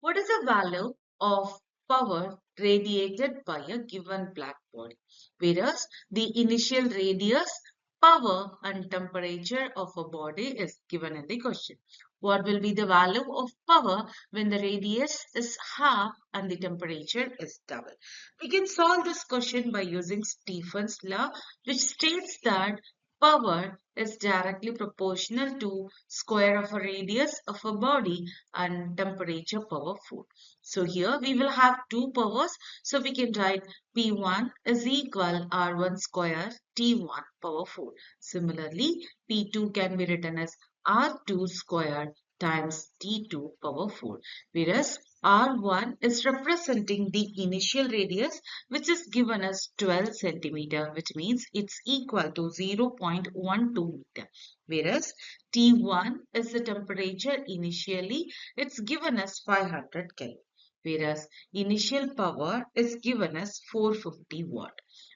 What is the value of power radiated by a given black body? Whereas the initial radius, power and temperature of a body is given in the question. What will be the value of power when the radius is half and the temperature is double? We can solve this question by using Stephen's law, which states that power is directly proportional to square of a radius of a body and temperature power 4. So here we will have two powers. So we can write P1 is equal R1 square T1 power 4. Similarly, P2 can be written as R2 square times T2 power 4. Whereas R1 is representing the initial radius, which is given as 12 centimeter, which means it's equal to 0.12 meter. Whereas T1 is the temperature initially, it's given as 500 Kelvin. Whereas initial power is given as 450 watt.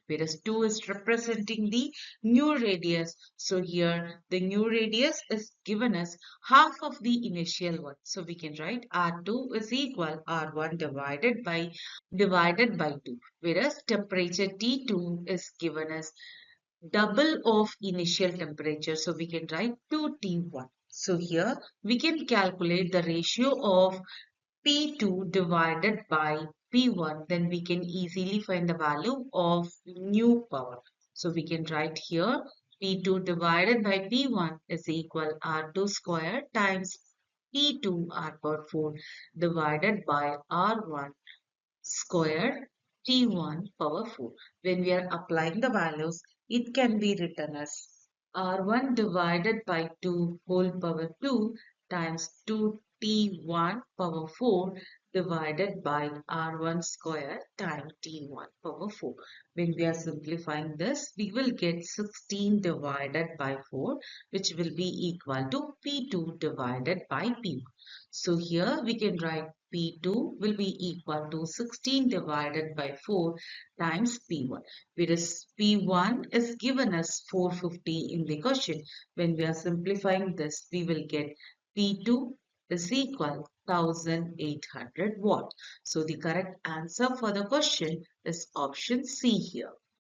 Whereas 2 is representing the new radius. So here the new radius is given as half of the initial one. So we can write R2 is equal R1 divided by 2. Whereas temperature T2 is given as double of initial temperature. So we can write 2T1. So here we can calculate the ratio of P2 divided by P1. Then we can easily find the value of new power. So we can write here P2 divided by P1 is equal R2 square times P2 R power 4 divided by R1 square T1 power 4. When we are applying the values, it can be written as R1 divided by 2 whole power 2 times 2T1 power 4 divided by R1 square times T1 power 4. When we are simplifying this, we will get 16 divided by 4, which will be equal to P2 divided by P1. So here we can write P2 will be equal to 16 divided by 4 times P1. Whereas P1 is given as 450 in the question. When we are simplifying this, we will get P2 is equal 1800 watt. So the correct answer for the question is option C here.